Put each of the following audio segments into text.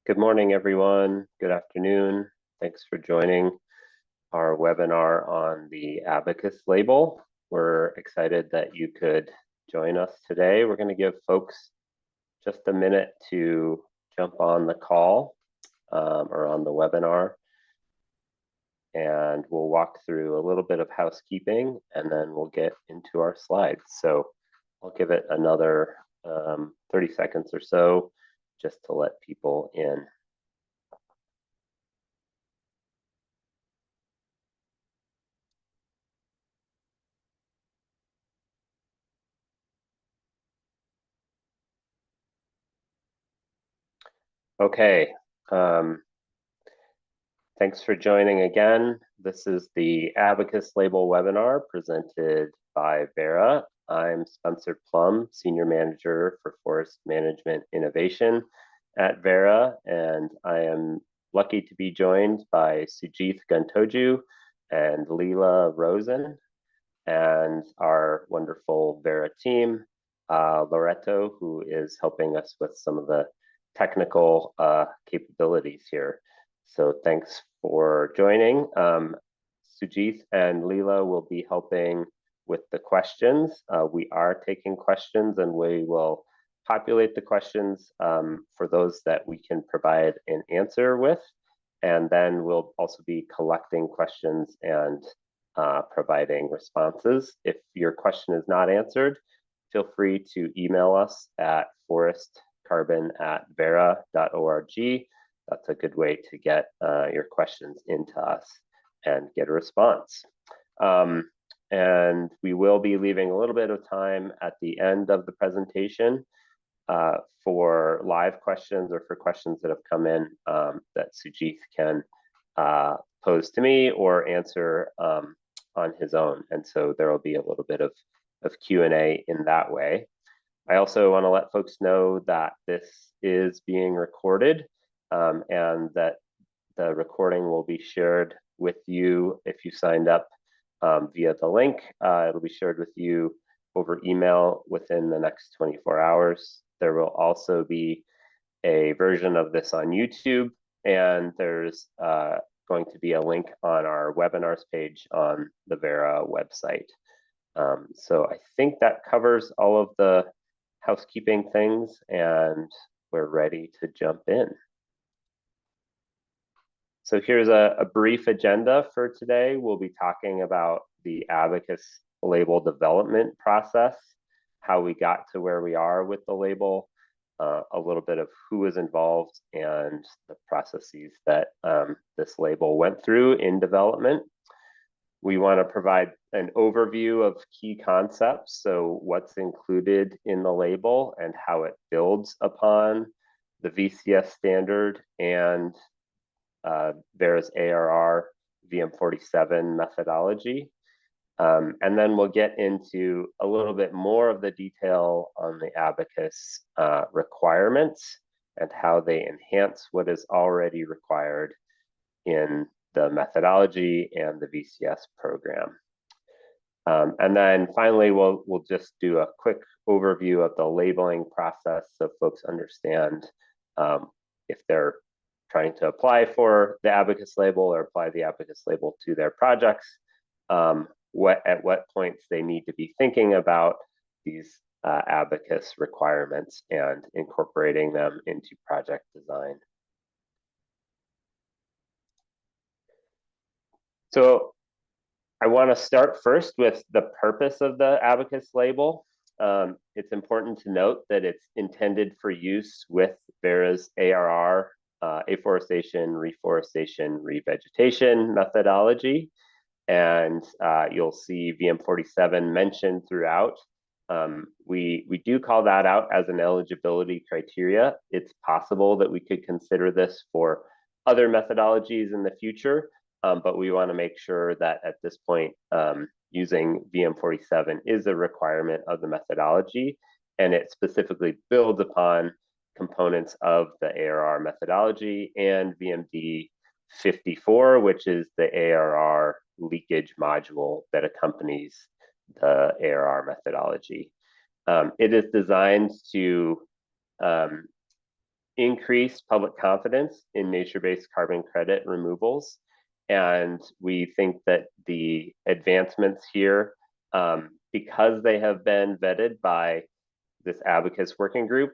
Good morning, everyone. Good afternoon. Thanks for joining our webinar on the Abacus label. We're excited that you could join us today. We're going to give folks just a minute to jump on the call or on the webinar, and we'll walk through a little bit of housekeeping, and then we'll get into our slides. So I'll give it another 30 seconds or so just to let people in. Okay, thanks for joining again. This is the Abacus Label webinar presented by Verra. I'm Spencer Plum, Senior Manager for Forest Management Innovation at Verra, and I am lucky to be joined by Sujith Gantoju and Leela Rosen, and our wonderful Verra team, Loreto, who is helping us with some of the technical capabilities here. So thanks for joining. Sujith and Leela will be helping with the questions. We are taking questions, and we will populate the questions for those that we can provide an answer with. And then we'll also be collecting questions and providing responses. If your question is not answered, feel free to email us at forestcarbon@verra.org. That's a good way to get your questions into us and get a response. And we will be leaving a little bit of time at the end of the presentation for live questions or for questions that have come in that Sujith can pose to me or answer on his own. And so there will be a little bit of Q&A in that way. I also want to let folks know that this is being recorded and that the recording will be shared with you if you signed up via the link. It'll be shared with you over email within the next 24 hours. There will also be a version of this on YouTube, and there's going to be a link on our webinars page on the Verra website. So I think that covers all of the housekeeping things, and we're ready to jump in. So here's a brief agenda for today. We'll be talking about the Abacus label development process, how we got to where we are with the label, a little bit of who was involved and the processes that this label went through in development. We want to provide an overview of key concepts, so what's included in the label and how it builds upon the VCS standard and Verra's ARR VM47 methodology. And then we'll get into a little bit more of the detail on the Abacus requirements and how they enhance what is already required in the methodology and the VCS program. And then finally, we'll just do a quick overview of the labeling process so folks understand if they're trying to apply for the Abacus label or apply the Abacus label to their projects, at what points they need to be thinking about these Abacus requirements and incorporating them into project design. So I want to start first with the purpose of the Abacus label. It's important to note that it's intended for use with Verra's ARR, afforestation, reforestation, revegetation methodology. And you'll see VM47 mentioned throughout. We do call that out as an eligibility criteria. It's possible that we could consider this for other methodologies in the future, but we want to make sure that at this point, using VM47 is a requirement of the methodology, and it specifically builds upon components of the ARR methodology and VMD 54, which is the ARR leakage module that accompanies the ARR methodology. It is designed to increase public confidence in nature-based carbon credit removals. And we think that the advancements here, because they have been vetted by this Abacus working group,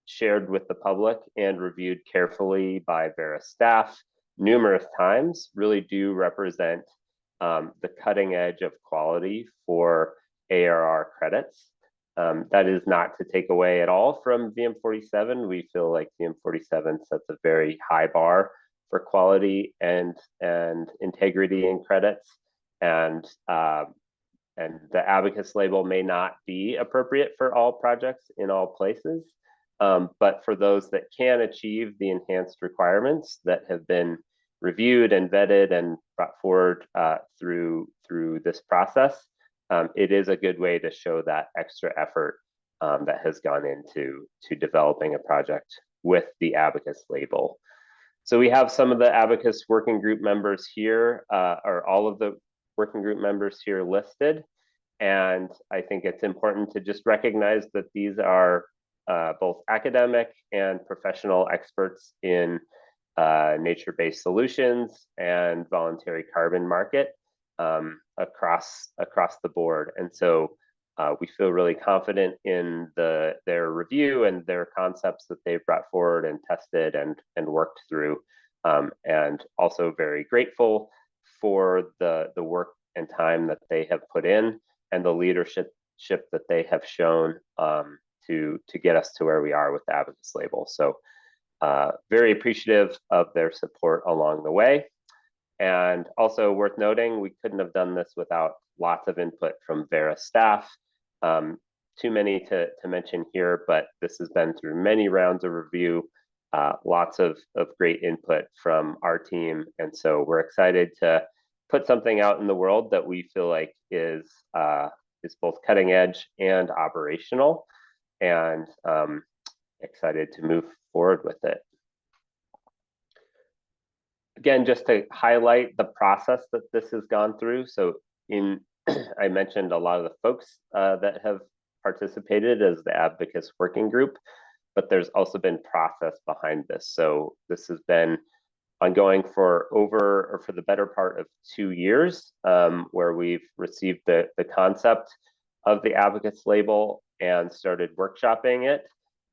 shared with the public, and reviewed carefully by Verra staff numerous times, really do represent the cutting edge of quality for ARR credits. That is not to take away at all from VM47. We feel like VM47 sets a very high bar for quality and integrity in credits, and the Abacus label may not be appropriate for all projects in all places, but for those that can achieve the enhanced requirements that have been reviewed and vetted and brought forward through this process, it is a good way to show that extra effort that has gone into developing a project with the Abacus label. So we have some of the Abacus working group members here, or all of the working group members here listed. And I think it's important to just recognize that these are both academic and professional experts in nature-based solutions and voluntary carbon market across the board. And so we feel really confident in their review and their concepts that they've brought forward and tested and worked through, and also very grateful for the work and time that they have put in and the leadership that they have shown to get us to where we are with the Abacus label. So very appreciative of their support along the way. And also worth noting, we couldn't have done this without lots of input from Verra staff. Too many to mention here, but this has been through many rounds of review, lots of great input from our team. And so we're excited to put something out in the world that we feel like is both cutting edge and operational, and excited to move forward with it. Again, just to highlight the process that this has gone through. So I mentioned a lot of the folks that have participated as the Abacus working group, but there's also been process behind this. So this has been ongoing for the better part of 2 years, where we've received the concept of the Abacus label and started workshopping it.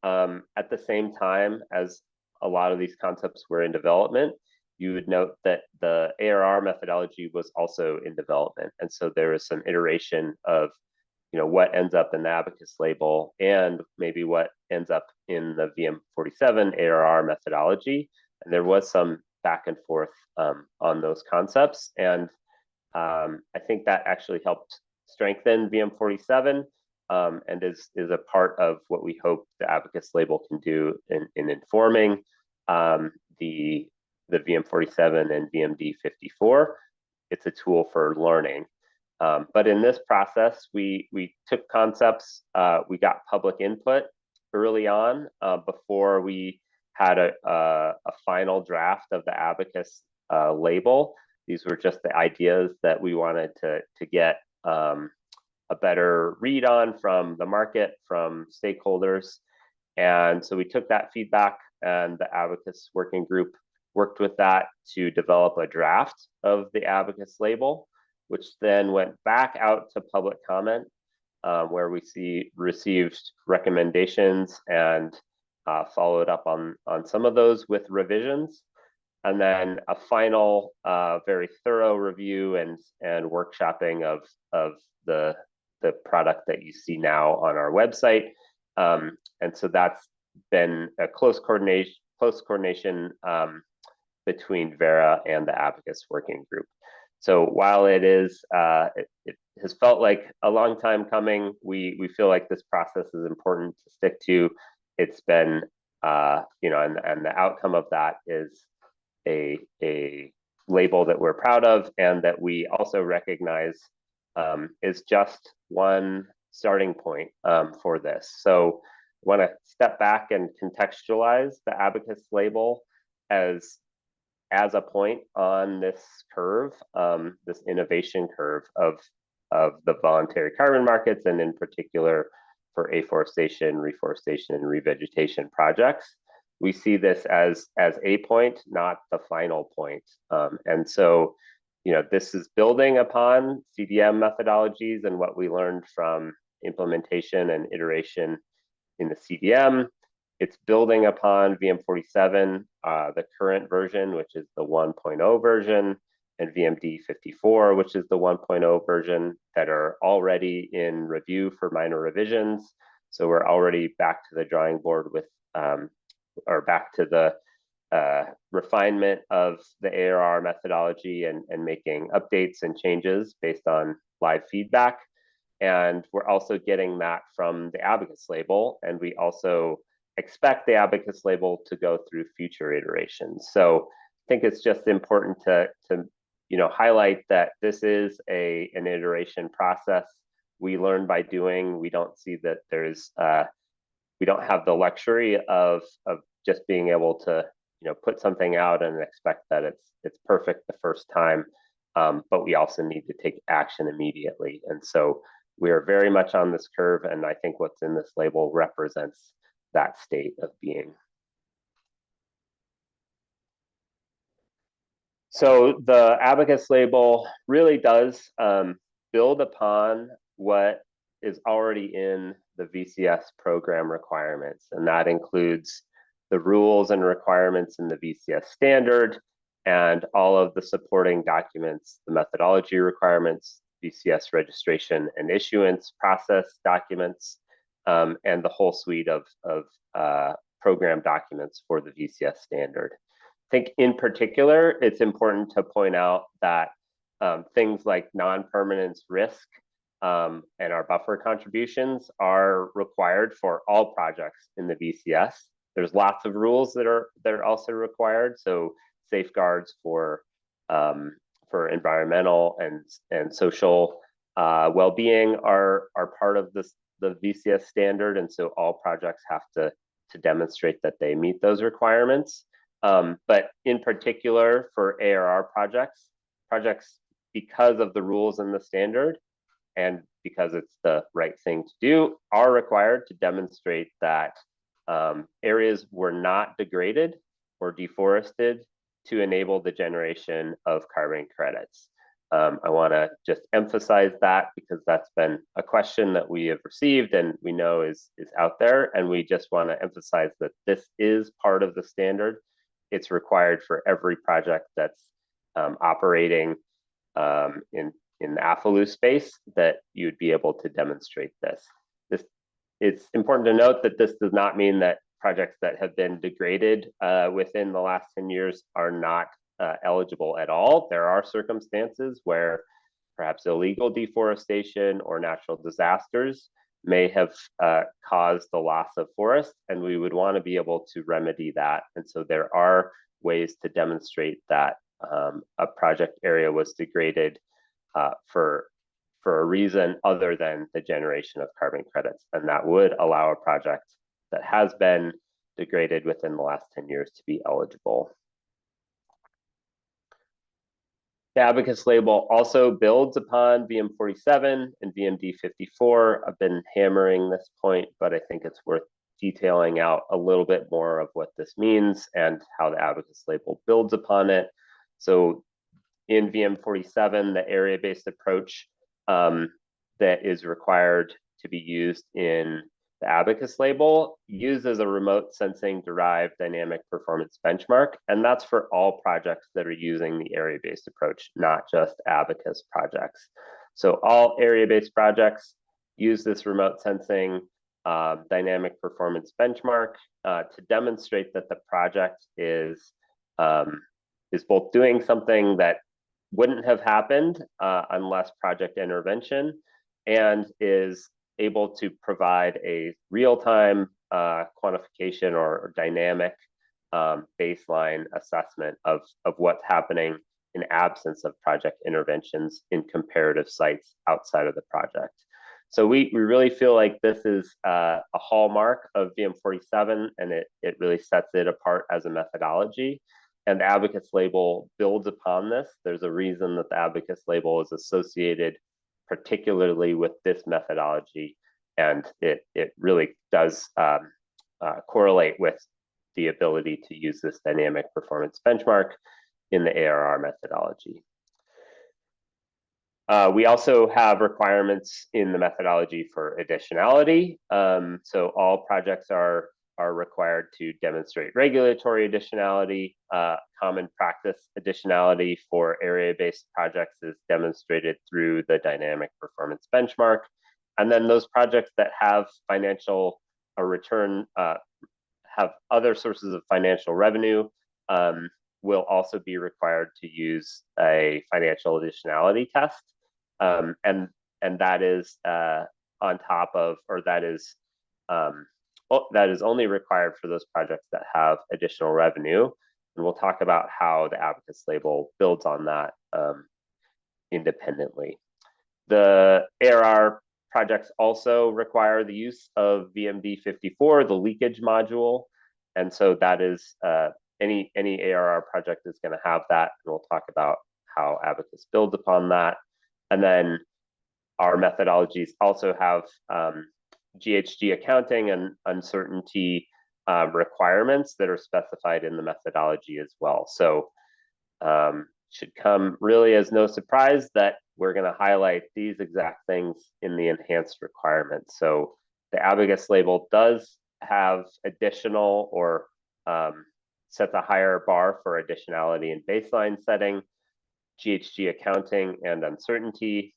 At the same time as a lot of these concepts were in development, you would note that the ARR methodology was also in development. And so there is some iteration of what ends up in the Abacus label and maybe what ends up in the VM47 ARR methodology. And there was some back and forth on those concepts. And I think that actually helped strengthen VM47 and is a part of what we hope the Abacus label can do in informing the VM47 and VMD54. It's a tool for learning. But in this process, we took concepts, we got public input early on before we had a final draft of the Abacus label. These were just the ideas that we wanted to get a better read on from the market, from stakeholders. And so we took that feedback, and the Abacus working group worked with that to develop a draft of the Abacus label, which then went back out to public comment, where we received recommendations and followed up on some of those with revisions, and then a final very thorough review and workshopping of the product that you see now on our website. And so that's been a close coordination between Verra and the Abacus working group. So while it has felt like a long time coming, we feel like this process is important to stick to. It's been, and the outcome of that is a label that we're proud of, and that we also recognize is just one starting point for this. So I want to step back and contextualize the Abacus label as a point on this curve, this innovation curve of the voluntary carbon markets, and in particular for afforestation, reforestation, and revegetation projects. we see this as a point, not the final point. And so, this is building upon CDM methodologies and what we learned from implementation and iteration in the CDM. It's building upon VM47, the current version, which is the 1.0 version, and VMD54, which is the 1.0 version, that are already in review for minor revisions. So we're already back to the drawing board with, or back to the refinement of the ARR methodology and making updates and changes based on live feedback. And we're also getting that from the Abacus label, and we also expect the Abacus label to go through future iterations. So I think it's just important to highlight that this is an iteration process. We learn by doing. We don't see that we don't have the luxury of just being able to put something out and expect that it's perfect the first time, but we also need to take action immediately. And so we are very much on this curve, and I think what's in this label represents that state of being. So the Abacus label really does build upon what is already in the VCS program requirements, and that includes the rules and requirements in the VCS standard and all of the supporting documents, the methodology requirements, VCS registration and issuance process documents, and the whole suite of program documents for the VCS standard. I think in particular, it's important to point out that things like non-permanence risk and our buffer contributions are required for all projects in the VCS. There's lots of rules that are also required. So safeguards for environmental and social well-being are part of the VCS standard, and so all projects have to demonstrate that they meet those requirements. But in particular for ARR projects, because of the rules in the standard and because it's the right thing to do, are required to demonstrate that areas were not degraded or deforested to enable the generation of carbon credits. I want to just emphasize that because that's been a question that we have received and we know is out there, and we just want to emphasize that this is part of the standard. It's required for every project that's operating in the AFLU space, that you'd be able to demonstrate this. It's important to note that this does not mean that projects that have been degraded within the last 10 years are not eligible at all. There are circumstances where perhaps illegal deforestation or natural disasters may have caused the loss of forest, and we would want to be able to remedy that. And so there are ways to demonstrate that a project area was degraded for a reason other than the generation of carbon credits, and that would allow a project that has been degraded within the last 10 years to be eligible. The Abacus label also builds upon VM47 and VMD54. I've been hammering this point, but I think it's worth detailing out a little bit more of what this means and how the Abacus label builds upon it. So in VM47, the area-based approach that is required to be used in the Abacus label uses a remote sensing derived dynamic performance benchmark, and that's for all projects that are using the area-based approach, not just Abacus projects. So all area-based projects use this remote sensing dynamic performance benchmark to demonstrate that the project is both doing something that wouldn't have happened unless project intervention, and is able to provide a real-time quantification or dynamic baseline assessment of what's happening in absence of project interventions in comparative sites outside of the project. So we really feel like this is a hallmark of VM47, and it really sets it apart as a methodology. And the Abacus label builds upon this. There's a reason that the Abacus label is associated particularly with this methodology, and it really does correlate with the ability to use this dynamic performance benchmark in the ARR methodology. We also have requirements in the methodology for additionality. So all projects are required to demonstrate regulatory additionality. Common practice additionality for area-based projects is demonstrated through the dynamic performance benchmark. And then those projects that have financial return, have other sources of financial revenue, will also be required to use a financial additionality test. And that is on top of, or that is only required for those projects that have additional revenue. And we'll talk about how the Abacus label builds on that independently. The ARR projects also require the use of VMD54, the leakage module. And so that is, any ARR project is going to have that. And we'll talk about how Abacus builds upon that. And then our methodologies also have GHG accounting and uncertainty requirements that are specified in the methodology as well. So should come really as no surprise that we're going to highlight these exact things in the enhanced requirements. So the Abacus label does have additional or sets a higher bar for additionality and baseline setting, GHG accounting and uncertainty,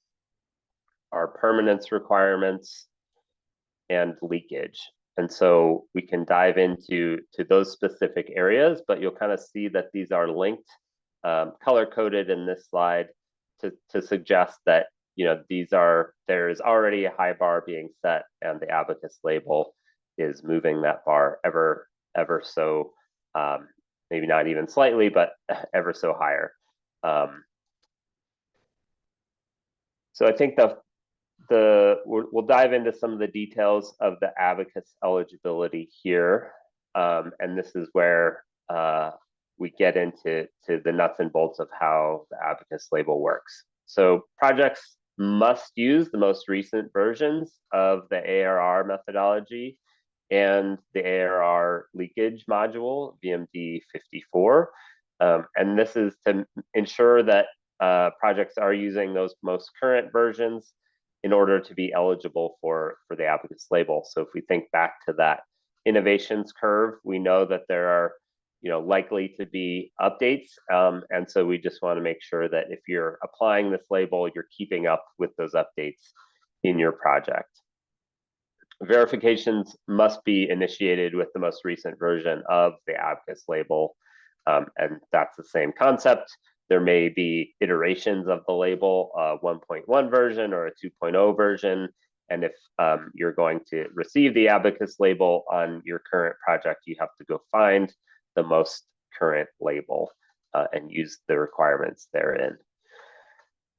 our permanence requirements, and leakage. And so we can dive into those specific areas, but you'll kind of see that these are linked, color-coded in this slide to suggest that, you know, there is already a high bar being set, and the Abacus label is moving that bar ever so, maybe not even slightly, but ever so higher. So I think we'll dive into some of the details of the Abacus eligibility here. And this is where we get into the nuts and bolts of how the Abacus label works. So projects must use the most recent versions of the ARR methodology and the ARR leakage module, VMD54. And this is to ensure that projects are using those most current versions in order to be eligible for the Abacus label. So if we think back to that innovations curve, we know that there are, you know, likely to be updates. And so we just want to make sure that if you're applying this label, you're keeping up with those updates in your project. Verifications must be initiated with the most recent version of the Abacus label. And that's the same concept. There may be iterations of the label, 1.1 version or a 2.0 version. And if you're going to receive the Abacus label on your current project, you have to go find the most current label and use the requirements therein.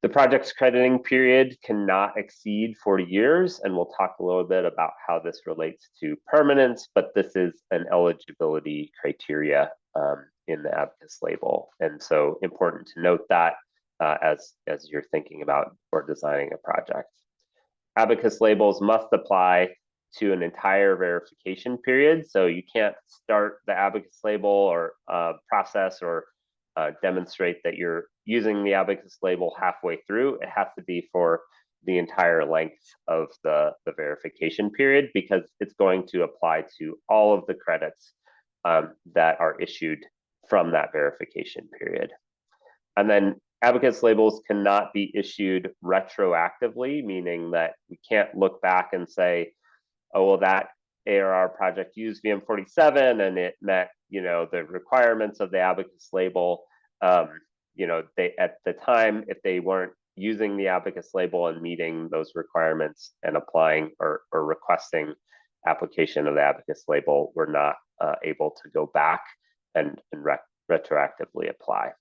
The project's crediting period cannot exceed 40 years, and we'll talk a little bit about how this relates to permanence, but this is an eligibility criteria in the Abacus label. And so important to note that as you're thinking about or designing a project. Abacus labels must apply to an entire verification period. So you can't start the Abacus label or process or demonstrate that you're using the Abacus label halfway through. It has to be for the entire length of the verification period, because it's going to apply to all of the credits that are issued from that verification period. And then Abacus labels cannot be issued retroactively, meaning that we can't look back and say, oh, well, that ARR project used VM47 and it met, you know, the requirements of the Abacus label. You know, they, at the time, if they weren't using the Abacus label and meeting those requirements and applying or requesting application of the Abacus label, we're not able to go back and retroactively apply.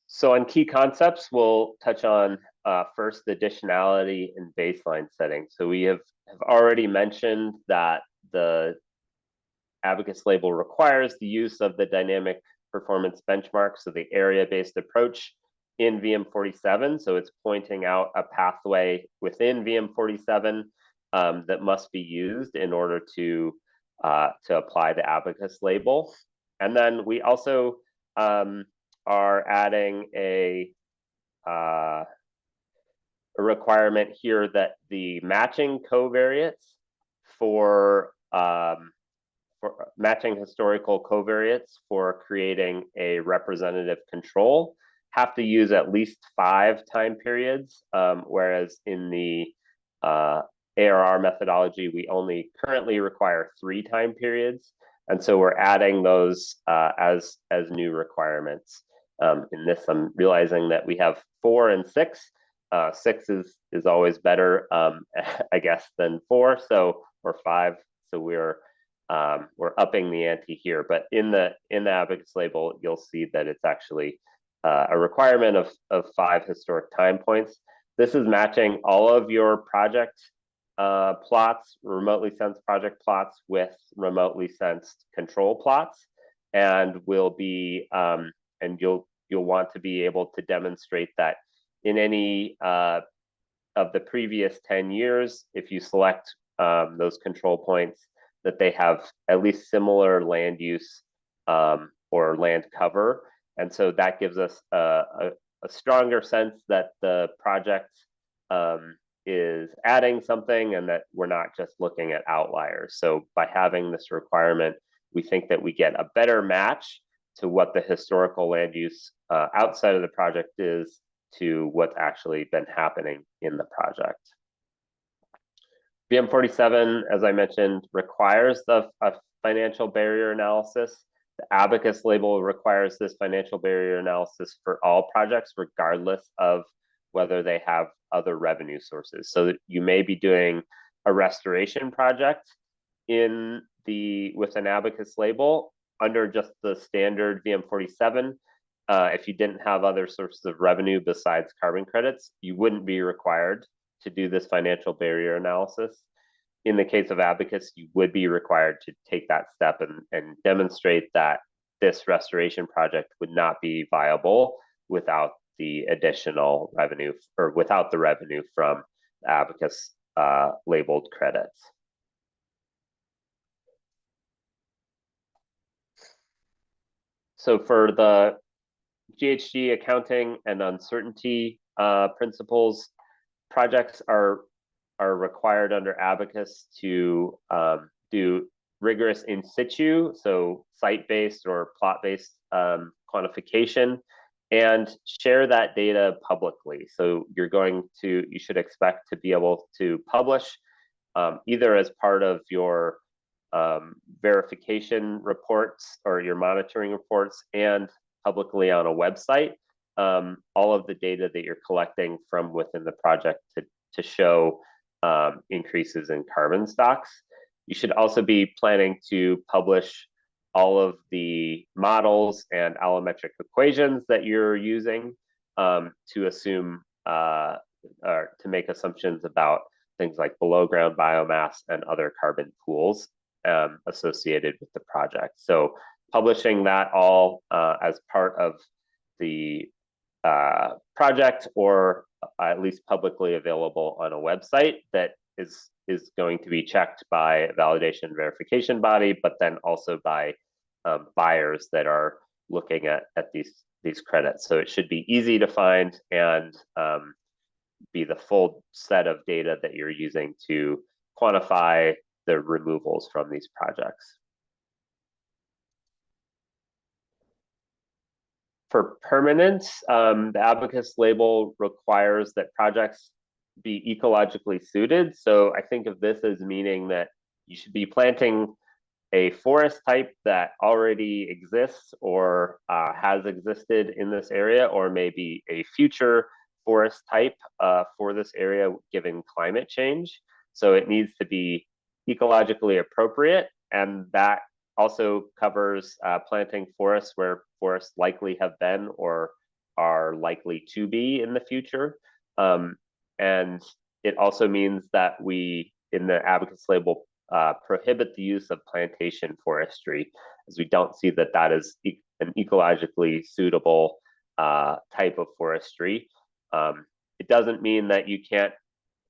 So on key concepts, we'll touch on first additionality and baseline setting. So we have already mentioned that the Abacus label requires the use of the dynamic performance benchmark, so the area-based approach in VM47. So it's pointing out a pathway within VM47 that must be used in order to apply the Abacus label. And then we also are adding a requirement here that the matching covariates for matching historical covariates for creating a representative control have to use at least 5 time periods, whereas in the ARR methodology, we only currently require 3 time periods. And so we're adding those as new requirements. In this, I'm realizing that we have 4 and 6. 6 is always better, I guess, than 4, so or 5. So we're upping the ante here. But in the Abacus label, you'll see that it's actually a requirement of 5 historic time points. This is matching all of your project plots, remotely sensed project plots, with remotely sensed control plots, and will be and you'll want to be able to demonstrate that in any of the previous 10 years, if you select those control points, that they have at least similar land use or land cover. And so that gives us a stronger sense that the project is adding something and that we're not just looking at outliers. So by having this requirement, we think that we get a better match to what the historical land use outside of the project is to what's actually been happening in the project. VM47, as I mentioned, requires a financial barrier analysis. The Abacus label requires this financial barrier analysis for all projects, regardless of whether they have other revenue sources. So you may be doing a restoration project with an Abacus label under just the standard VM47. If you didn't have other sources of revenue besides carbon credits, you wouldn't be required to do this financial barrier analysis. In the case of Abacus, you would be required to take that step and demonstrate that this restoration project would not be viable without the additional revenue or without the revenue from the Abacus labeled credits. So for the GHG accounting and uncertainty principles, projects are required under Abacus to do rigorous in situ, so site-based or plot-based quantification, and share that data publicly. So you should expect to be able to publish either as part of your verification reports or your monitoring reports and publicly on a website, all of the data that you're collecting from within the project to show increases in carbon stocks. You should also be planning to publish all of the models and allometric equations that you're using to assume or to make assumptions about things like below ground biomass and other carbon pools associated with the project. So publishing that all as part of the project, or at least publicly available on a website that is going to be checked by a validation verification body, but then also by buyers that are looking at these credits. So it should be easy to find and be the full set of data that you're using to quantify the removals from these projects. For permanence, the Abacus label requires that projects be ecologically suited. So I think of this as meaning that you should be planting a forest type that already exists or has existed in this area, or maybe a future forest type for this area given climate change. So it needs to be ecologically appropriate, and that also covers planting forests where forests likely have been or are likely to be in the future. And it also means that we, in the Abacus label, prohibit the use of plantation forestry, as we don't see that that is an ecologically suitable type of forestry. It doesn't mean that you can't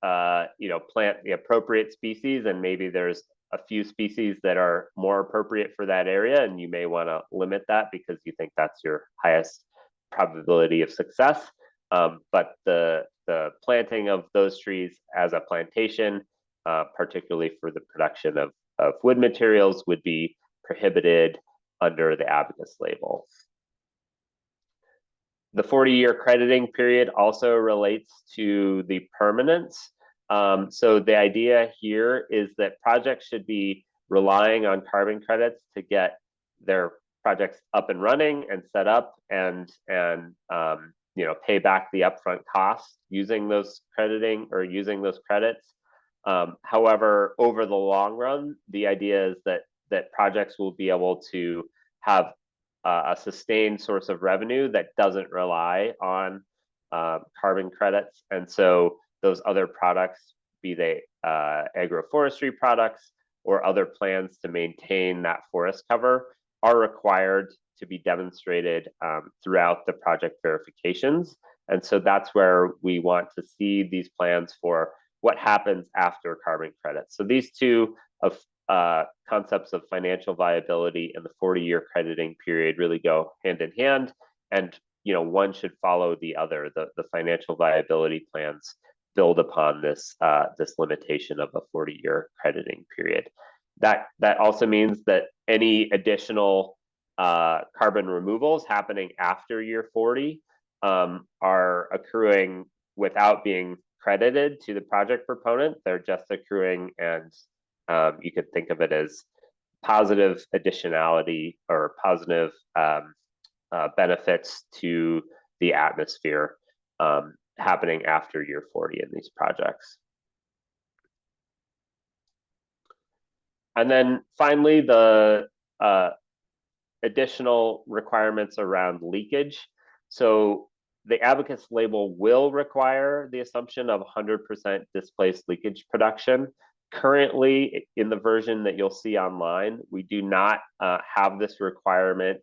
plant the appropriate species, and maybe there's a few species that are more appropriate for that area, and you may want to limit that because you think that's your highest probability of success. But the planting of those trees as a plantation, particularly for the production of wood materials, would be prohibited under the Abacus label. The 40-year crediting period also relates to the permanence. So the idea here is that projects should be relying on carbon credits to get their projects up and running and set up, and pay back the upfront costs using those crediting or using those credits. However, over the long run, the idea is that projects will be able to have a sustained source of revenue that doesn't rely on carbon credits. And so those other products, be they agroforestry products or other plans to maintain that forest cover, are required to be demonstrated throughout the project verifications. And so that's where we want to see these plans for what happens after carbon credits. So these two of concepts of financial viability and the 40-year crediting period really go hand in hand, and one should follow the other. The financial viability plans build upon this limitation of a 40-year crediting period. That also means that any additional carbon removals happening after year 40 are accruing without being credited to the project proponent. They're just accruing, and you could think of it as positive additionality or positive benefits to the atmosphere happening after year 40 in these projects. And then finally, the additional requirements around leakage. So the Abacus label will require the assumption of 100% displaced leakage production. Currently, in the version that you'll see online, we do not have this requirement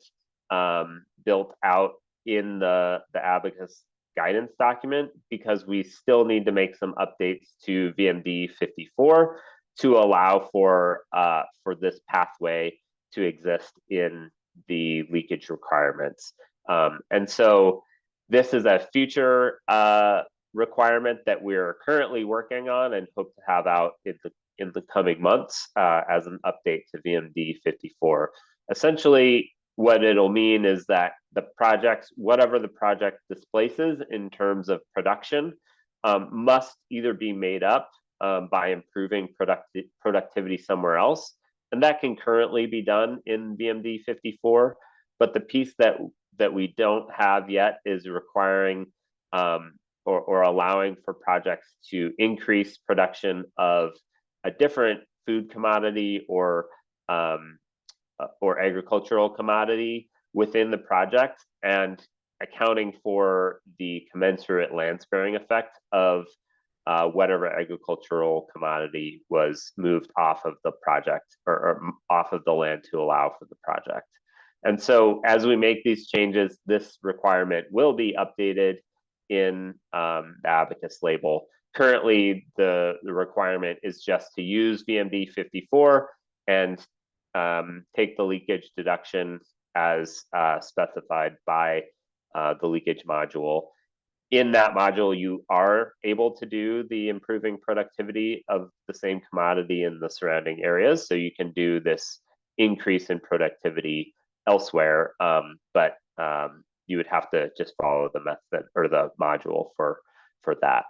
built out in the Abacus guidance document, because we still need to make some updates to VMD 54 to allow for this pathway to exist in the leakage requirements. And so this is a future requirement that we're currently working on and hope to have out in the coming months as an update to VMD 54. Essentially, what it'll mean is that the projects, whatever the project displaces in terms of production, must either be made up by improving productivity somewhere else, and that can currently be done in VMD 54. But the piece that we don't have yet is requiring or allowing for projects to increase production of a different food commodity or agricultural commodity within the project, and accounting for the commensurate land sparing effect of whatever agricultural commodity was moved off of the project or off of the land to allow for the project. And so as we make these changes, this requirement will be updated in the Abacus label. Currently, the requirement is just to use VMD 54 and take the leakage deduction as specified by the leakage module. In that module, you are able to do the improving productivity of the same commodity in the surrounding areas. So you can do this increase in productivity elsewhere, but you would have to just follow the method or the module for that.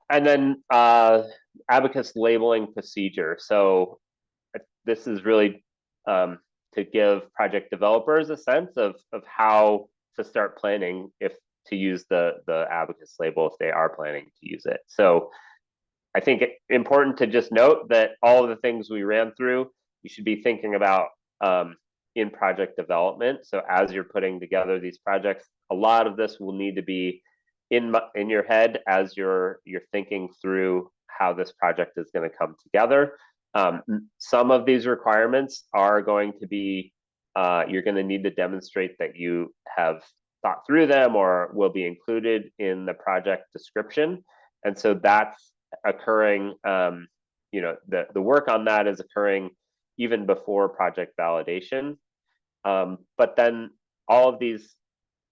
And then Abacus labeling procedure. So this is really to give project developers a sense of how to start planning if to use the Abacus label if they are planning to use it. So I think it's important to just note that all of the things we ran through, you should be thinking about in project development. So as you're putting together these projects, a lot of this will need to be in your head as you're thinking through how this project is going to come together. Some of these requirements are going to be, you're going to need to demonstrate that you have thought through them or will be included in the project description. And so that's occurring, the work on that is occurring even before project validation. But then all of these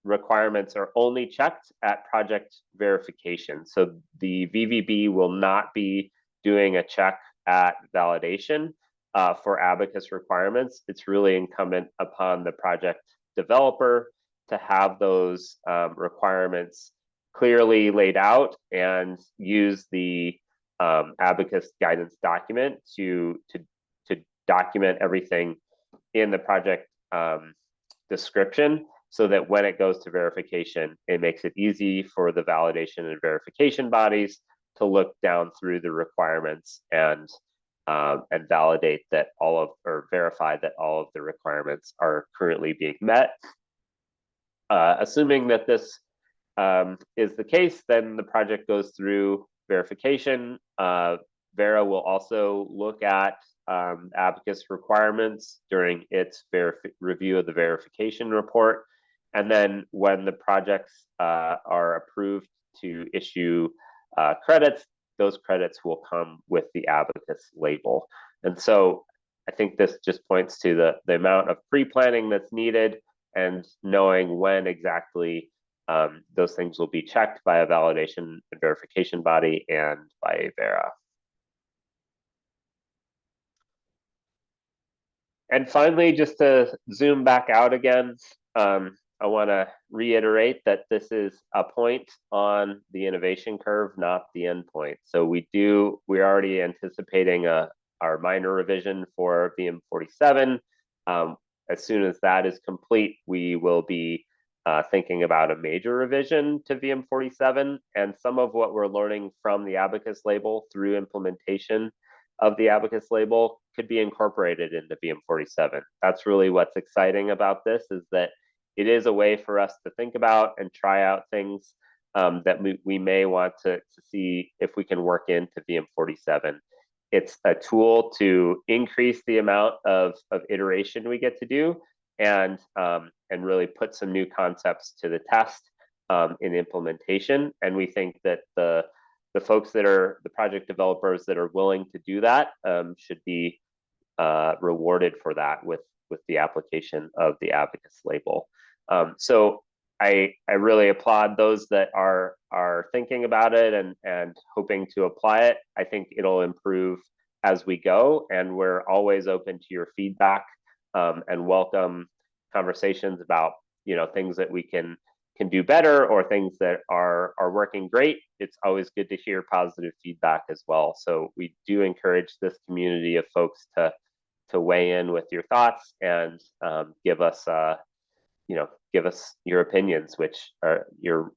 requirements are only checked at project verification. So the VVB will not be doing a check at validation for Abacus requirements. It's really incumbent upon the project developer to have those requirements clearly laid out and use the Abacus guidance document to document everything in the project description, so that when it goes to verification, it makes it easy for the validation and verification bodies to look down through the requirements and validate that or verify that all of the requirements are currently being met. Assuming that this is the case, then the project goes through verification. Verra will also look at Abacus requirements during its review of the verification report. And then when the projects are approved to issue credits, those credits will come with the Abacus label. And so I think this just points to the amount of pre-planning that's needed and knowing when exactly those things will be checked by a validation and verification body and by Verra. And finally, just to zoom back out again, I want to reiterate that this is a point on the innovation curve, not the end point. So we're already anticipating our minor revision for VM47. As soon as that is complete, we will be thinking about a major revision to VM47. And some of what we're learning from the Abacus label through implementation of the Abacus label could be incorporated into VM47. That's really what's exciting about this, is that it is a way for us to think about and try out things that we may want to see if we can work into VM47. It's a tool to increase the amount of iteration we get to do and really put some new concepts to the test in implementation. And we think that the folks that are the project developers that are willing to do that should be rewarded for that with the application of the Abacus label. So I really applaud those that are thinking about it and hoping to apply it. I think it'll improve as we go, and we're always open to your feedback and welcome conversations about things that we can do better or things that are working great. It's always good to hear positive feedback as well. So we do encourage this community of folks to weigh in with your thoughts and give us your opinions, which are you're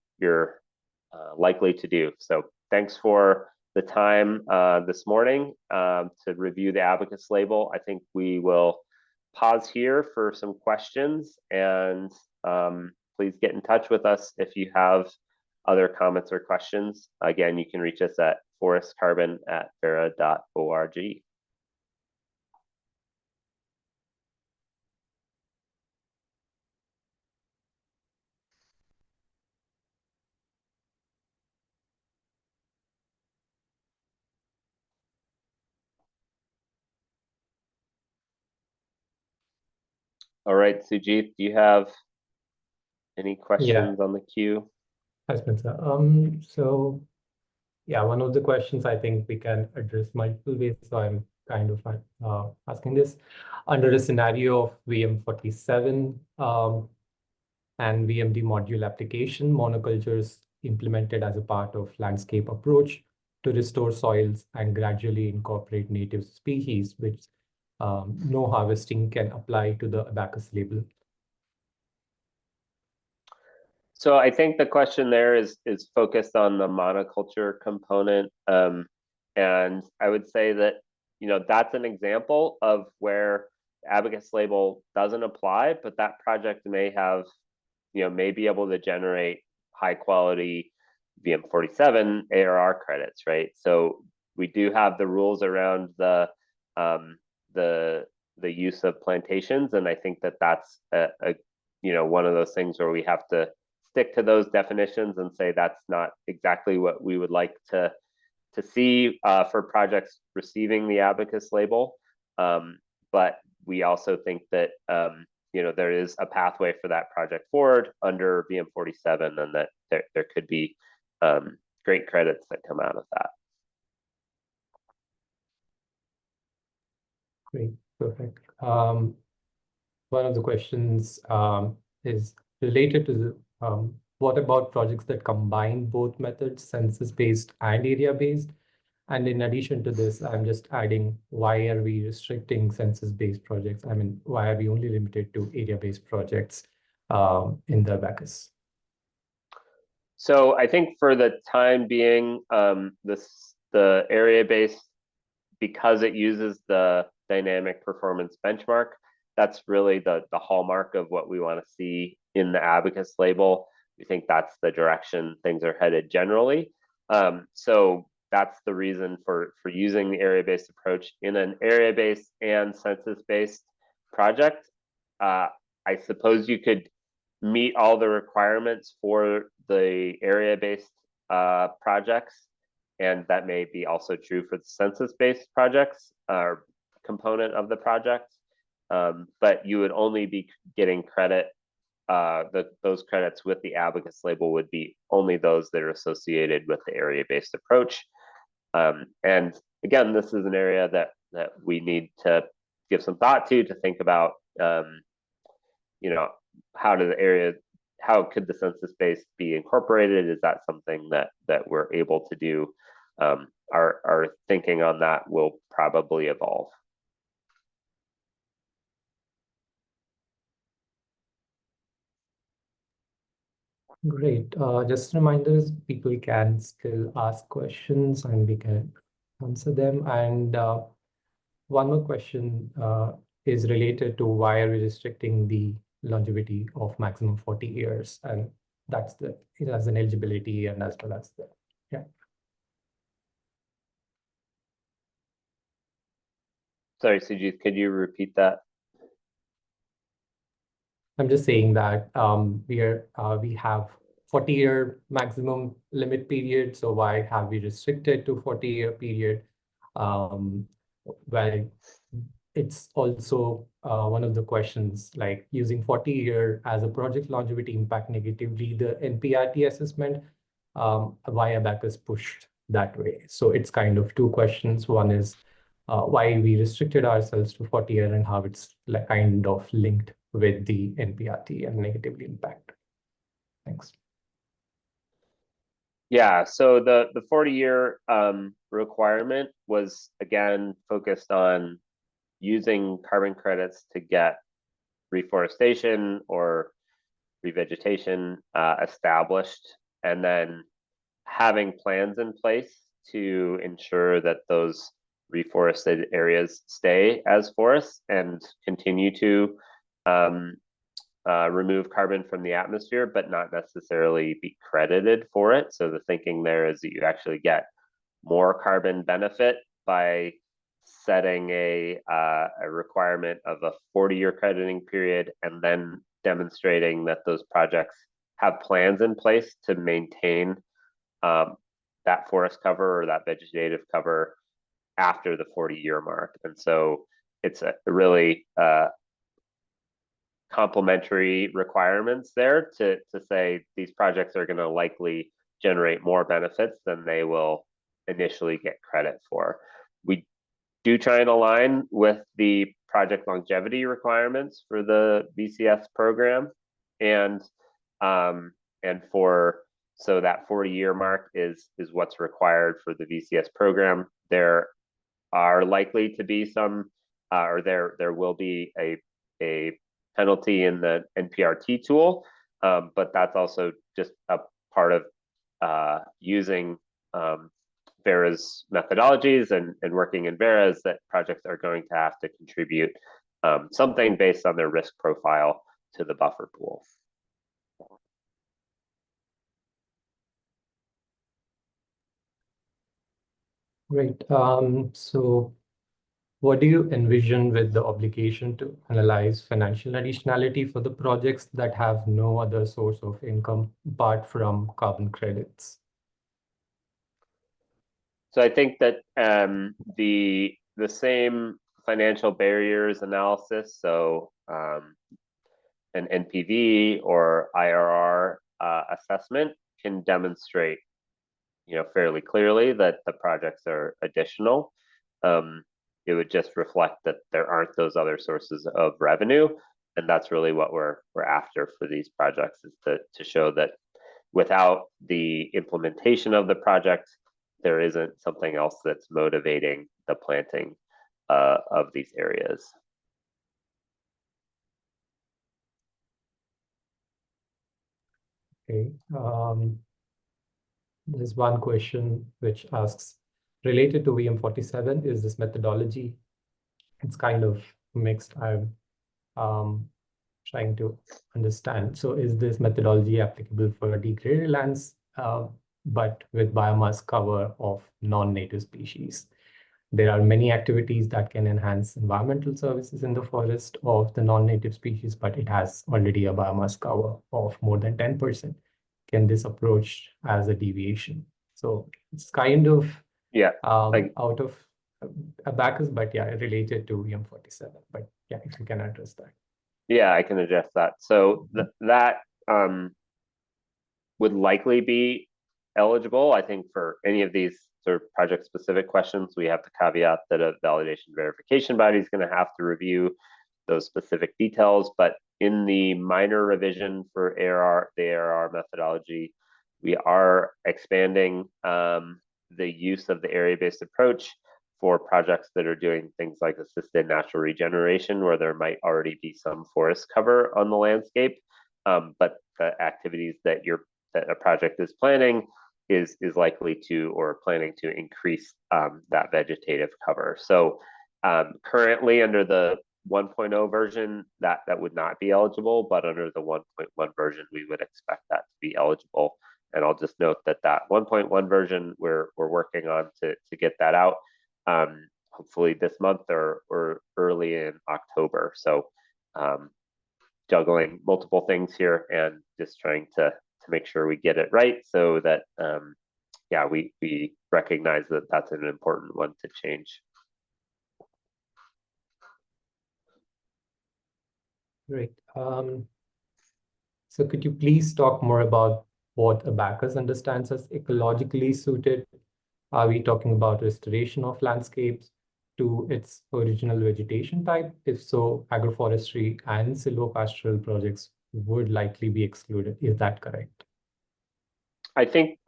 likely to do. So thanks for the time this morning to review the Abacus label. I think we will pause here for some questions, and please get in touch with us if you have other comments or questions. Again, you can reach us at forestcarbon@verra.org. All right, Sujit, do you have any questions on the queue? Hi, Spencer. So yeah, one of the questions I think we can address multiple ways. So I'm kind of asking this under a scenario of VM47 and VMD module application, monocultures implemented as a part of landscape approach to restore soils and gradually incorporate native species, which no harvesting can apply to the Abacus label. So I think the question there is focused on the monoculture component. And I would say that, that's an example of where the Abacus label doesn't apply, but that project may have, may be able to generate high quality VM47 ARR credits, right? So we do have the rules around the use of plantations. And I think that that's one of those things where we have to stick to those definitions and say that's not exactly what we would like to see for projects receiving the Abacus label. But we also think that there is a pathway for that project forward under VM47, and that there could be great credits that come out of that. Great, perfect. One of the questions is related to the what about projects that combine both methods, census-based and area-based? And in addition to this, I'm just adding, why are we restricting census-based projects? I mean, why are we only limited to area-based projects in the Abacus? So I think for the time being, the area-based, because it uses the dynamic performance benchmark, that's really the hallmark of what we want to see in the Abacus label. We think that's the direction things are headed generally. So that's the reason for using the area-based approach in an area-based and census-based project. I suppose you could meet all the requirements for the area-based projects, and that may be also true for the census-based projects or component of the project. But you would only be getting credit, those credits with the Abacus label would be only those that are associated with the area-based approach. And again, this is an area that we need to give some thought to think about, how could the census base be incorporated? Is that something that we're able to do? Our thinking on that will probably evolve. Great. Just reminders, people can still ask questions and we can answer them. And one more question is related to why are we restricting the longevity of maximum 40 years? And that's as an eligibility and as well as the, yeah. Sorry, Sujit, could you repeat that? I'm just saying that we have 40-year maximum limit period. So why have we restricted to 40-year period? Well, it's also one of the questions, like using 40-year as a project longevity impact negatively the NPRT assessment, why Abacus pushed that way. So it's kind of two questions. One is why we restricted ourselves to 40-year and how it's kind of linked with the NPRT and negatively impact. Thanks. Yeah, so the 40-year requirement was, again, focused on using carbon credits to get reforestation or revegetation established, and then having plans in place to ensure that those reforested areas stay as forests and continue to remove carbon from the atmosphere, but not necessarily be credited for it. So the thinking there is that you actually get more carbon benefit by setting a requirement of a 40-year crediting period and then demonstrating that those projects have plans in place to maintain that forest cover or that vegetative cover after the 40-year mark. And so it's a really complementary requirements there to say these projects are going to likely generate more benefits than they will initially get credit for. We do try and align with the project longevity requirements for the VCS program, and so that 40-year mark is what's required for the VCS program. There are likely to be some, or there will be a penalty in the NPRT tool, but that's also just a part of using Verra's methodologies and working in Verra's, that projects are going to have to contribute something based on their risk profile to the buffer pool. Great. So What do you envision with the obligation to analyze financial additionality for the projects that have no other source of income apart from carbon credits? So I think that the same financial barriers analysis, so an NPV or IRR assessment can demonstrate, fairly clearly that the projects are additional. It would just reflect that there aren't those other sources of revenue, and that's really what we're after for these projects, is to show that without the implementation of the project, there isn't something else that's motivating the planting of these areas. Okay. There's one question which asks, related to VM47, is this methodology? It's kind of mixed. I'm trying to understand. So is this methodology applicable for degraded lands, but with biomass cover of non-native species? There are many activities that can enhance environmental services in the forest of the non-native species, but it has already a biomass cover of more than 10%. Can this approach as a deviation? So it's kind of out of Abacus, but yeah, related to VM47. But yeah, if you can address that. Yeah, I can address that. So that would likely be eligible. I think for any of these sort of project-specific questions, we have to caveat that a validation verification body is going to have to review those specific details. But in the minor revision for the ARR methodology, we are expanding the use of the area-based approach for projects that are doing things like assisted natural regeneration, where there might already be some forest cover on the landscape, but the activities that a project is planning is likely to or planning to increase that vegetative cover. So currently under the 1.0 version, that would not be eligible, but under the 1.1 version, we would expect that to be eligible. And I'll just note that 1.1 version, we're working on to get that out, hopefully this month or early in October. So juggling multiple things here and just trying to make sure we get it right, so that we recognize that that's an important one to change. Great. So could you please talk more about what Abacus understands as ecologically suited? Are we talking about restoration of landscapes to its original vegetation type? If so, agroforestry and silvopastoral projects would likely be excluded. Is that correct? I think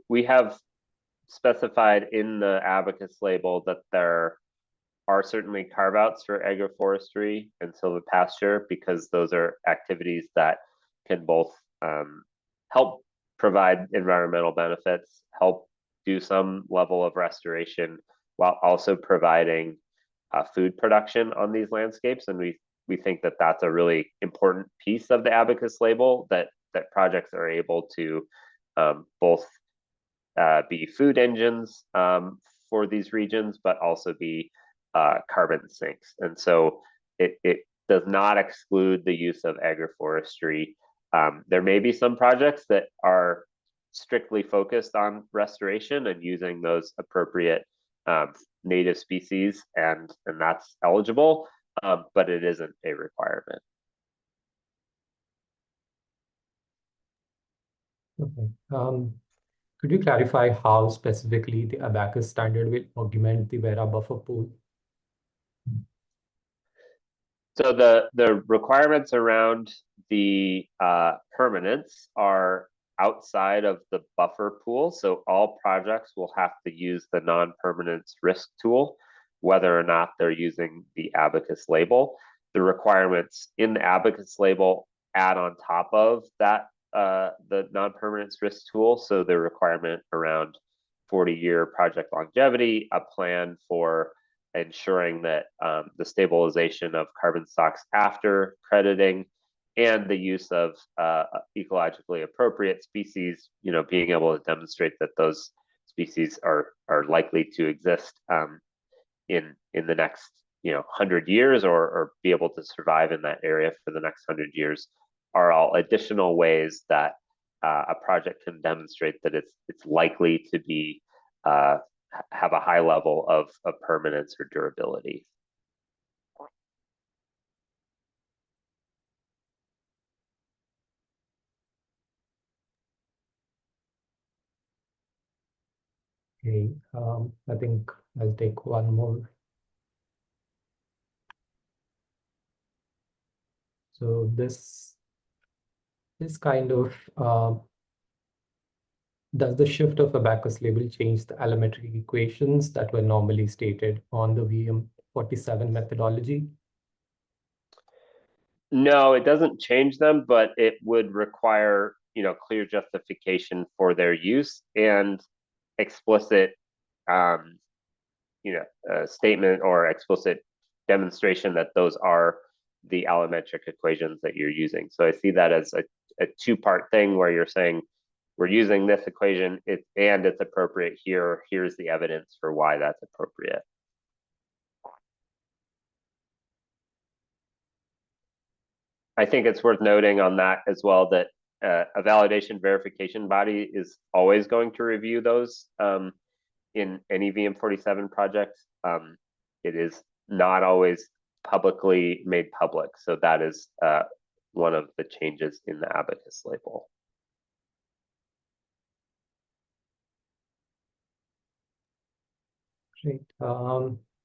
we have specified in the Abacus label that there are certainly carve-outs for agroforestry and silvopasture, because those are activities that can both help provide environmental benefits, help do some level of restoration, while also providing food production on these landscapes. And we think that that's a really important piece of the Abacus label, that projects are able to both be food engines for these regions, but also be carbon sinks. And so it does not exclude the use of agroforestry. There may be some projects that are strictly focused on restoration and using those appropriate native species, and that's eligible, but it isn't a requirement. Okay. Could you clarify how specifically the Abacus standard will augment the Verra buffer pool? So the requirements around the permanence are outside of the buffer pool. So all projects will have to use the non-permanence risk tool, whether or not they're using the Abacus label. The requirements in the Abacus label add on top of that the non-permanence risk tool. So the requirement around 40-year project longevity, a plan for ensuring that the stabilization of carbon stocks after crediting, and the use of ecologically appropriate species, being able to demonstrate that those species are likely to exist in the next 100 years, or be able to survive in that area for the next 100 years, are all additional ways that a project can demonstrate that it's likely to be have a high level of permanence or durability. Okay, I think I'll take one more. So this kind of does the shift of Abacus label change the allometric equations that were normally stated on the VM47 methodology? No, it doesn't change them, but it would require clear justification for their use and explicit statement or explicit demonstration that those are the allometric equations that you're using. So I see that as a two-part thing where you're saying we're using this equation and it's appropriate here. Here's the evidence for why that's appropriate. I think it's worth noting on that as well that a validation verification body is always going to review those in any VM47 project. It is not always publicly made public. So that is one of the changes in the Abacus label. Great.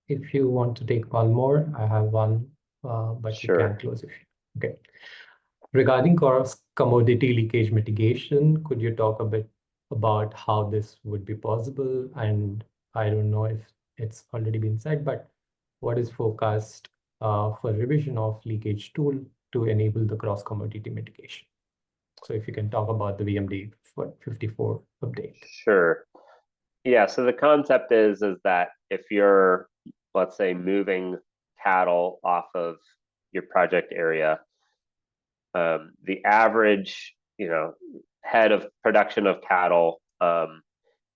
If you want to take one more, I have one, but Sure. you can close if you. Okay. Regarding commodity leakage mitigation, could you talk a bit about how this would be possible? And I don't know if it's already been said, but what is forecast for revision of leakage tool to enable the cross commodity mitigation? So if you can talk about the VMD 54 update. Sure. Yeah, so the concept is that if you're, let's say, moving cattle off of your project area, the average, head of production of cattle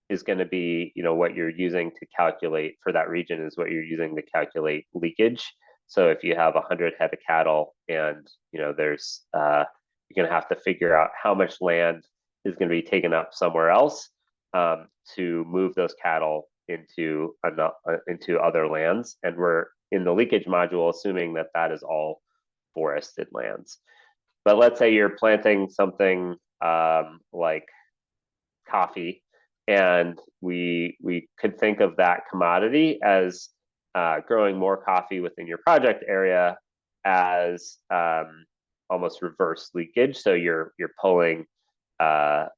is going to be, what you're using to calculate for that region is what you're using to calculate leakage. So if you have 100 head of cattle and, there's, you're going to have to figure out how much land is going to be taken up somewhere else to move those cattle into other lands. And we're in the leakage module assuming that that is all forested lands. But let's say you're planting something like coffee, and we could think of that commodity as growing more coffee within your project area as almost reverse leakage. So you're pulling or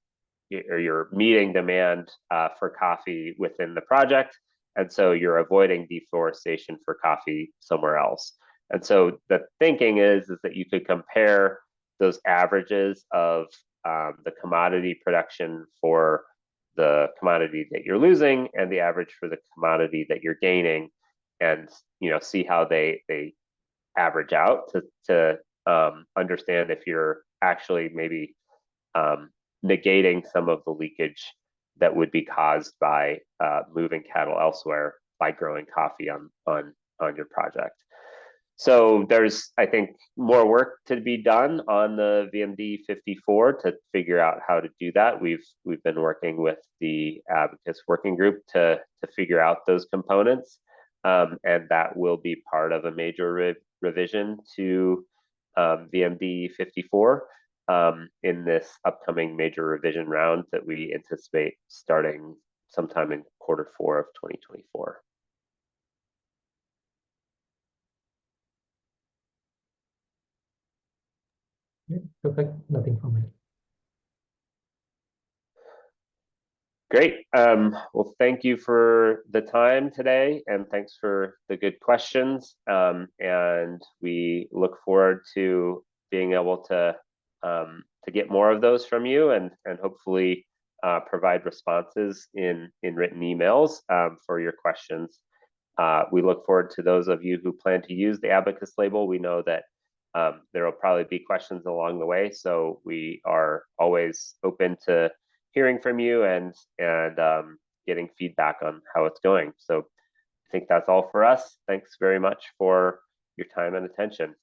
you're meeting demand for coffee within the project, and so you're avoiding deforestation for coffee somewhere else. And so the thinking is that you could compare those averages of the commodity production for the commodity that you're losing and the average for the commodity that you're gaining, and see how they average out to understand if you're actually maybe negating some of the leakage that would be caused by moving cattle elsewhere by growing coffee on your project. So there's, I think, more work to be done on the VMD 54 to figure out how to do that. We've been working with the Abacus working group to figure out those components, and that will be part of a major revision to VMD 54 in this upcoming major revision round that we anticipate starting sometime in Q4 of 2024. Yeah, perfect. Nothing from me. Great. Well, thank you for the time today, and thanks for the good questions. And we look forward to being able to get more of those from you, and hopefully provide responses in written emails for your questions. We look forward to those of you who plan to use the Abacus label. We know that there will probably be questions along the way, so we are always open to hearing from you and getting feedback on how it's going. So think that's all for us. Thanks very much for your time and attention.